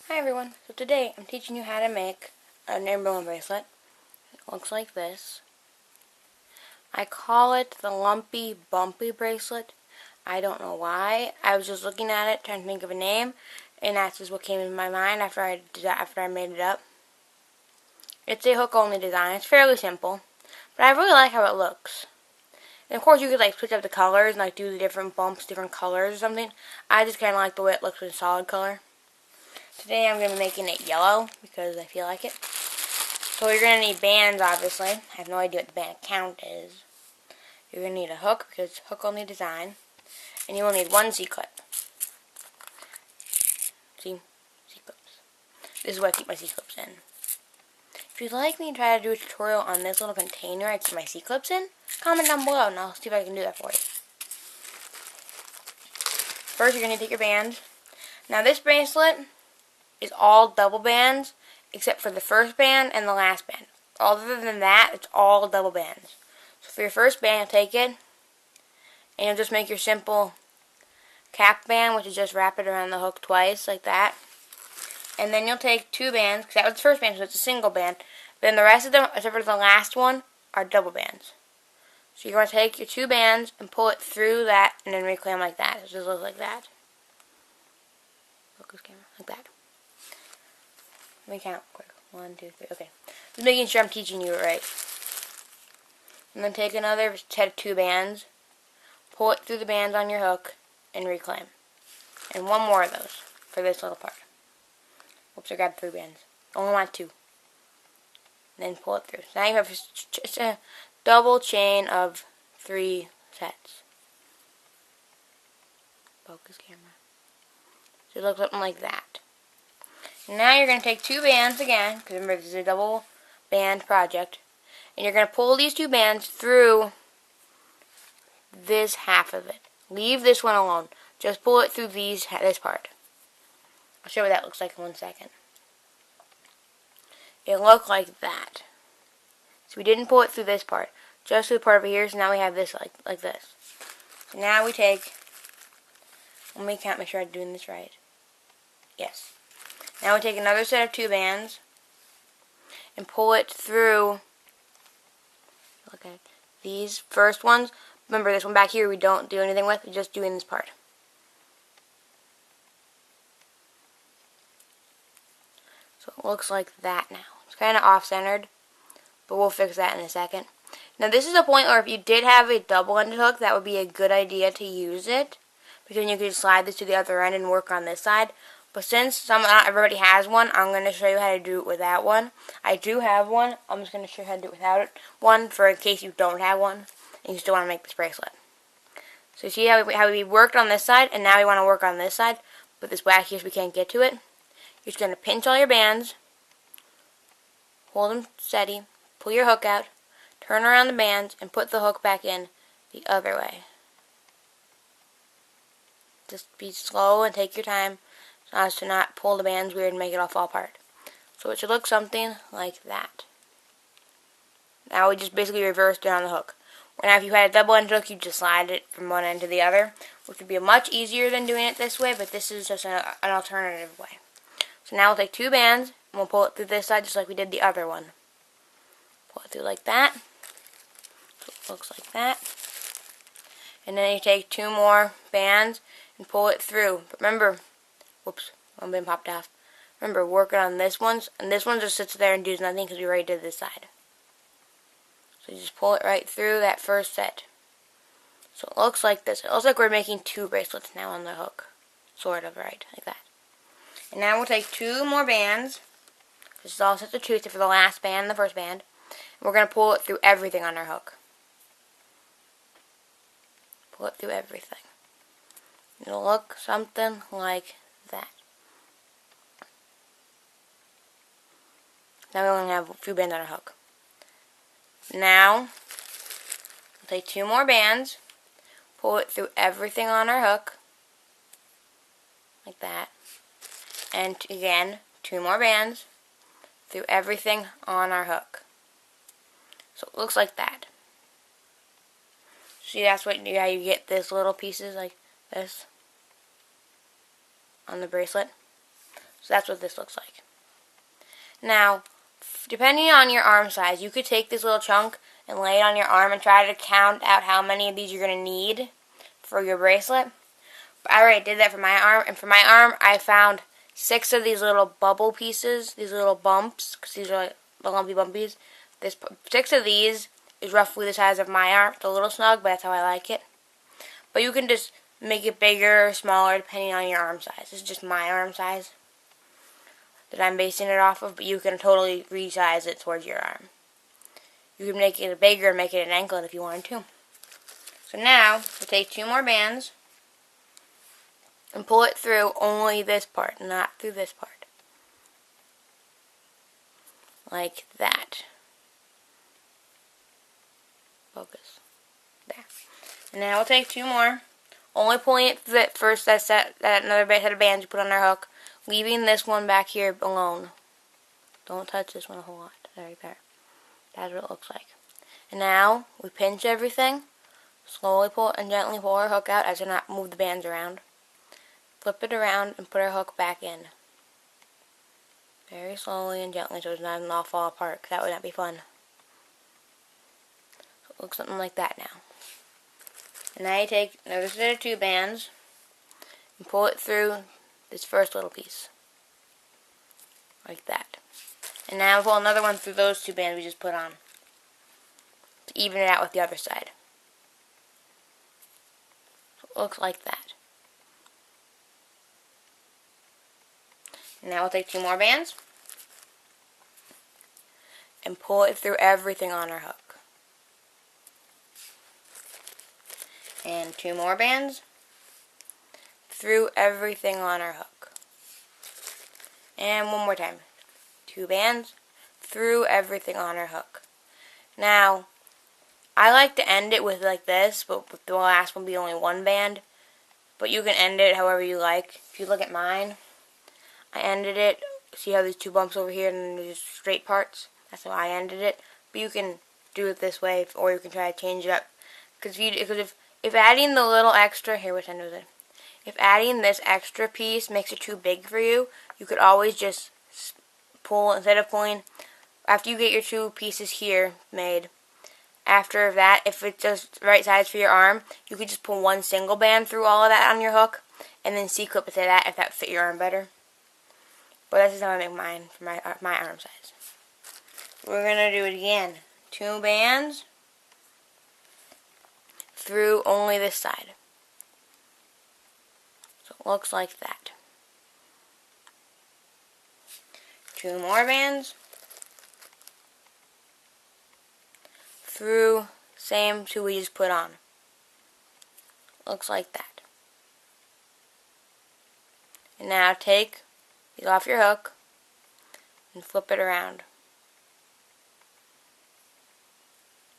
Hi everyone, so today I'm teaching you how to make a number one bracelet. It looks like this. I call it the Lumpy Bumpy Bracelet. I don't know why. I was just looking at it, trying to think of a name, and that's just what came in my mind after I made it up. It's a hook only design. It's fairly simple, but I really like how it looks. And of course you could like switch up the colors and like do the different bumps, different colors or something. I just kind of like the way it looks with a solid color. Today I'm going to be making it yellow because I feel like it. So you're going to need bands, obviously. I have no idea what the band count is. You're going to need a hook because it's hook only design. And you will need one C-clip. See? C-clips. This is where I keep my C-clips in. If you'd like me to try to do a tutorial on this little container I keep my C-clips in, comment down below and I'll see if I can do that for you. First you're going to take your bands. Now this bracelet is all double bands except for the first band and the last band. Other than that, it's all double bands. So for your first band, you'll take it and you'll just make your simple cap band, which is just wrap it around the hook twice like that. And then you'll take two bands, because that was the first band, so it's a single band. Then the rest of them, except for the last one, are double bands. So you're going to take your two bands and pull it through that and then reclaim like that. It just looks like that. Focus camera, like that. Let me count quick. 1, 2, 3. Okay. Just making sure I'm teaching you it right. And then take another set of two bands, pull it through the bands on your hook, and reclaim. And one more of those for this little part. Oops, I grabbed 3 bands. I only want 2. And then pull it through. So now you have just a double chain of 3 sets. Focus camera. So it looks something like that. Now you're going to take 2 bands again, because remember this is a double band project, and you're going to pull these 2 bands through this half of it. Leave this one alone. Just pull it through this part. I'll show you what that looks like in 1 second. It looked like that. So we didn't pull it through this part, just through the part over here, so now we have this like this. So now we take, let me count, make sure I'm doing this right. Yes. Now we take another set of 2 bands and pull it through, look at these first ones. Remember this one back here we don't do anything with, we're just doing this part. So it looks like that now. It's kind of off-centered, but we'll fix that in a second. Now this is a point where if you did have a double-ended hook, that would be a good idea to use it, because then you could slide this to the other end and work on this side. But since not everybody has one, I'm going to show you how to do it without one. I do have one. I'm just going to show you how to do it without one, for in case you don't have one and you still want to make this bracelet. So you see how we worked on this side, and now we want to work on this side, but this back here so we can't get to it. You're just going to pinch all your bands, hold them steady, pull your hook out, turn around the bands, and put the hook back in the other way. Just be slow and take your time, so as to not pull the bands weird and make it all fall apart. So it should look something like that. Now we just basically reversed it on the hook. Now if you had a double-ended hook, you just slide it from one end to the other, which would be much easier than doing it this way, but this is just an alternative way. So now we'll take 2 bands, and we'll pull it through this side just like we did the other one. Pull it through like that. So it looks like that. And then you take 2 more bands and pull it through. But remember, whoops, one band popped off. Remember, working on this one, and this one just sits there and does nothing because we already did this side. So you just pull it right through that first set. So it looks like this. It looks like we're making 2 bracelets now on the hook. Sort of, right? Like that. And now we'll take 2 more bands. This is all sets of 2 except for the last band and the first band. And we're going to pull it through everything on our hook. Pull it through everything. It'll look something like that. Now we only have a few bands on our hook. Now, we'll take 2 more bands, pull it through everything on our hook, like that, and again, 2 more bands through everything on our hook. So it looks like that. See, that's how you get this little pieces like this on the bracelet. So that's what this looks like. Now, depending on your arm size, you could take this little chunk and lay it on your arm and try to count out how many of these you're going to need for your bracelet. But I already did that for my arm, and for my arm, I found 6 of these little bubble pieces, these little bumps, because these are like the lumpy bumpies. 6 of these is roughly the size of my arm. It's a little snug, but that's how I like it. But you can just make it bigger or smaller depending on your arm size. This is just my arm size that I'm basing it off of, but you can totally resize it towards your arm. You can make it bigger and make it an anklet if you wanted to. So now, we'll take 2 more bands and pull it through only this part, not through this part. Like that. Focus. There. And now we'll take 2 more, only pulling it through that first that another set of bands you put on our hook, leaving this one back here alone. Don't touch this one a whole lot. Right there. That's what it looks like. And now we pinch everything, slowly pull and gently pull our hook out as to not move the bands around. Flip it around and put our hook back in. Very slowly and gently so it doesn't all fall apart, because that would not be fun. So it looks something like that now. And now you take another set of 2 bands and pull it through this first little piece. Like that. And now pull another one through those 2 bands we just put on, to even it out with the other side. So it looks like that. And now we'll take 2 more bands and pull it through everything on our hook. And 2 more bands through everything on our hook. And one more time. 2 bands through everything on our hook. Now, I like to end it with like this, but with the last one be only 1 band. But you can end it however you like. If you look at mine, I ended it. See how these 2 bumps over here and then there's straight parts? That's how I ended it. But you can do it this way, or you can try to change it up. Because if adding the little extra, here, which end was it? If adding this extra piece makes it too big for you, you could always just pull, instead of pulling, after you get your 2 pieces here made, after that, if it's just the right size for your arm, you could just pull 1 single band through all of that on your hook, and then C-clip it to that if that would fit your arm better. But that's just how I make mine for my arm size. We're going to do it again. 2 bands through only this side. So it looks like that. 2 more bands through same 2 we just put on. Looks like that. And now take these off your hook and flip it around.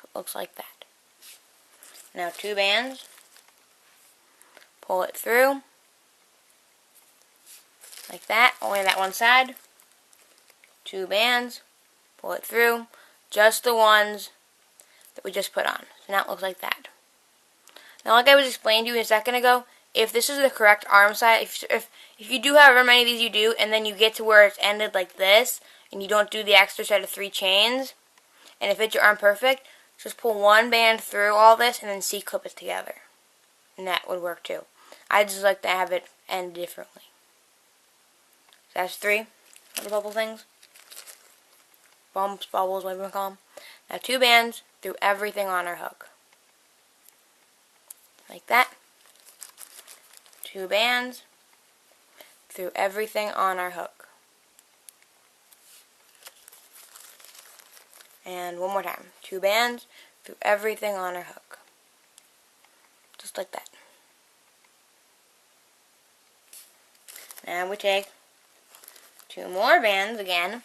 So it looks like that. Now 2 bands, pull it through like that, only that one side. 2 bands, pull it through, just the ones that we just put on. So now it looks like that. Now, like I was explaining to you a second ago, if this is the correct arm size, if you do however many of these you do, and then you get to where it's ended like this, and you don't do the extra set of 3 chains, and it fits your arm perfect, just pull 1 band through all this, and then C-clip it together. And that would work too. I just like to have it end differently. So that's 3 little bubble things. Bumps, bubbles, whatever you call them. Now 2 bands through everything on our hook. Like that. 2 bands through everything on our hook. And one more time. 2 bands through everything on our hook. Just like that. Now we take 2 more bands again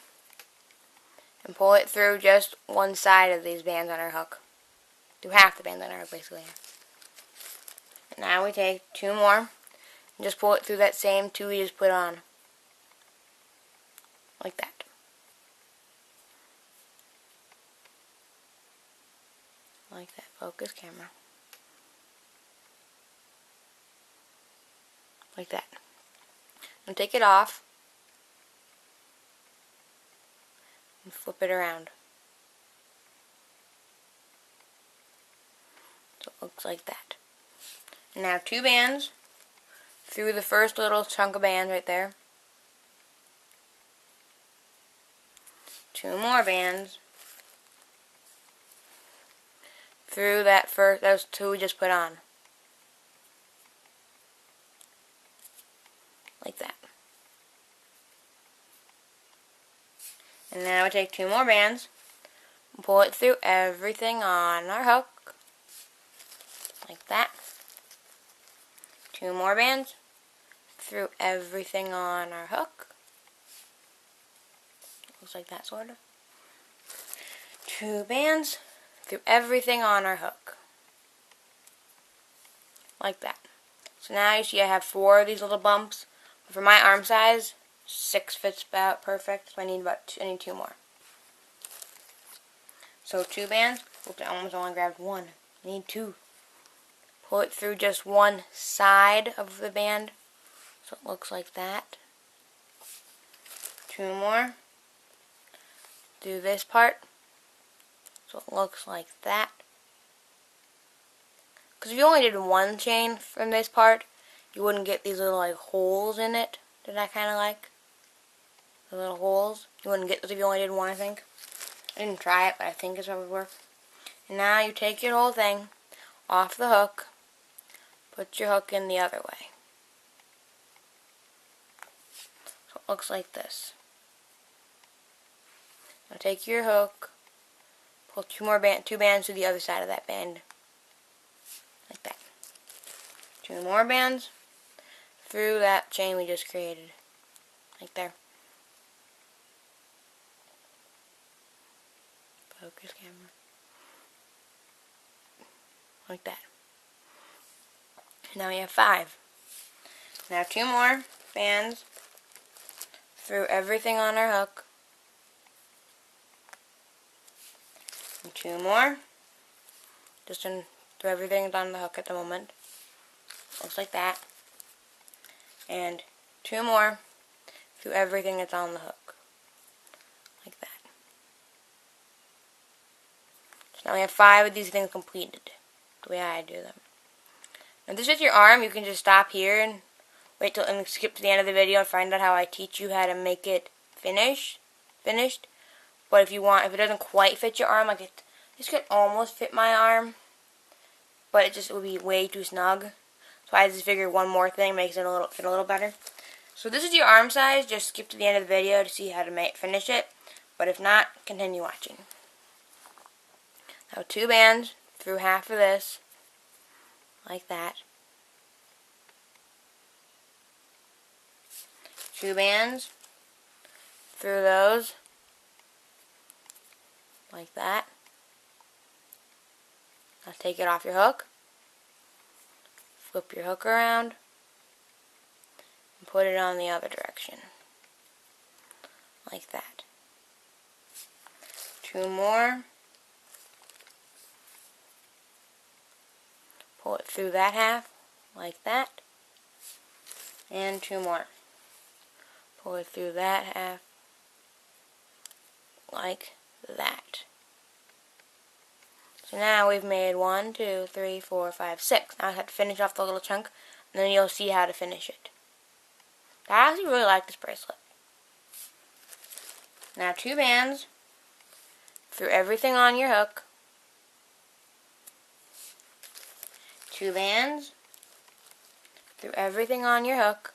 and pull it through just one side of these bands on our hook. Through half the bands on our hook, basically. And now we take 2 more and just pull it through that same 2 we just put on. Like that. Like that. Focus camera. Like that. And take it off. and flip it around. So it looks like that. And now 2 bands through the first little chunk of band right there. 2 more bands through those 2 we just put on. Like that. And now we take 2 more bands and pull it through everything on our hook. Like that. 2 more bands through everything on our hook. Looks like that, sort of. 2 bands through everything on our hook. Like that. So now you see I have 4 of these little bumps. But for my arm size, 6 fits about perfect. So I need 2 more. So 2 bands. Oops, I almost only grabbed 1. I need 2. Pull it through just one side of the band. So it looks like that. 2 more. Do this part. So it looks like that. Because if you only did 1 chain from this part, you wouldn't get these little like holes in it that I kind of like. The little holes. You wouldn't get those if you only did 1, I think. I didn't try it, but I think it's how it would work. And now you take your whole thing off the hook. Put your hook in the other way. So it looks like this. Now take your hook, pull 2 bands to the other side of that band. Like that. 2 more bands through that chain we just created. Like there. Focus camera. Like that. Now we have 5. Now 2 more bands through everything on our hook. And 2 more. Just through everything that's on the hook at the moment. Looks like that. And 2 more through everything that's on the hook. Like that. So now we have 5 of these things completed. The way I do them. Now if this is your arm, you can just stop here and wait till and skip to the end of the video and find out how I teach you how to make it finished. But if it doesn't quite fit your arm, this could almost fit my arm, but it would be way too snug. So I just figured one more thing makes it fit a little better. So this is your arm size. Just skip to the end of the video to see how to finish it. But if not, continue watching. Now 2 bands through half of this, like that. 2 bands through those, like that. Now take it off your hook, flip your hook around, and put it on the other direction, like that. 2 more. Pull it through that half, like that. And 2 more. Pull it through that half, like that. So now we've made 1, 2, 3, 4, 5, 6. Now I have to finish off the little chunk, and then you'll see how to finish it. I actually really like this bracelet. Now 2 bands through everything on your hook. 2 bands through everything on your hook.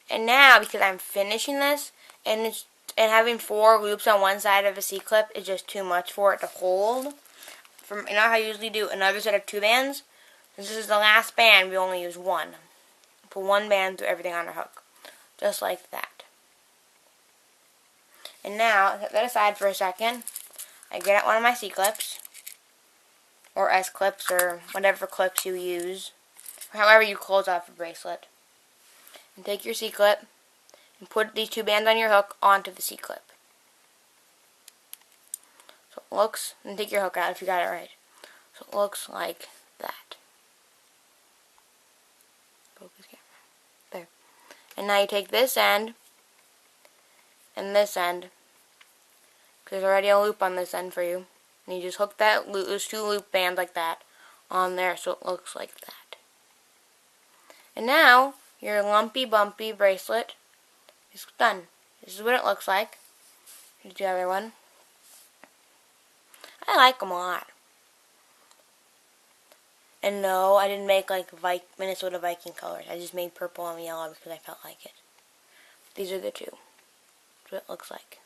And now, because I'm finishing this, and having 4 loops on one side of a C-clip is just too much for it to hold. You know how I usually do another set of 2 bands? Since this is the last band, we only use 1. Put 1 band through everything on our hook. Just like that. And now, set that aside for a second. I get out one of my C-clips, or S-clips, or whatever clips you use, or however you close off a bracelet. And take your C-clip and put these 2 bands on your hook onto the C-clip. So it looks, and take your hook out if you got it right. So it looks like that. Focus camera. There. And now you take this end and this end Because there's already a loop on this end for you. And you just hook that loop, those 2 loop bands like that on there so it looks like that. And now your Lumpy Bumpy bracelet is done. This is what it looks like. Here's the other one. I like them a lot. And no, I didn't make like Minnesota Viking colors. I just made purple and yellow because I felt like it. These are the 2. That's what it looks like.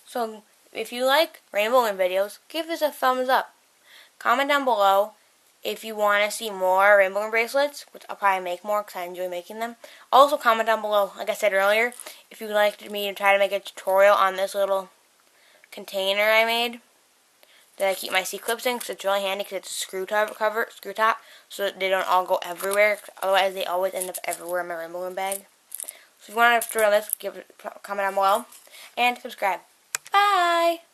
So, if you like Rainbow Loom videos, give this a thumbs up. Comment down below if you want to see more Rainbow Loom bracelets, which I'll probably make more because I enjoy making them. Also, comment down below, like I said earlier, if you'd like me to try to make a tutorial on this little container I made that I keep my C-clips in because it's really handy because it's a screw top, so that they don't all go everywhere. Otherwise, they always end up everywhere in my Rainbow Loom bag. So if you want to tutorial on this, comment down below and subscribe. Bye!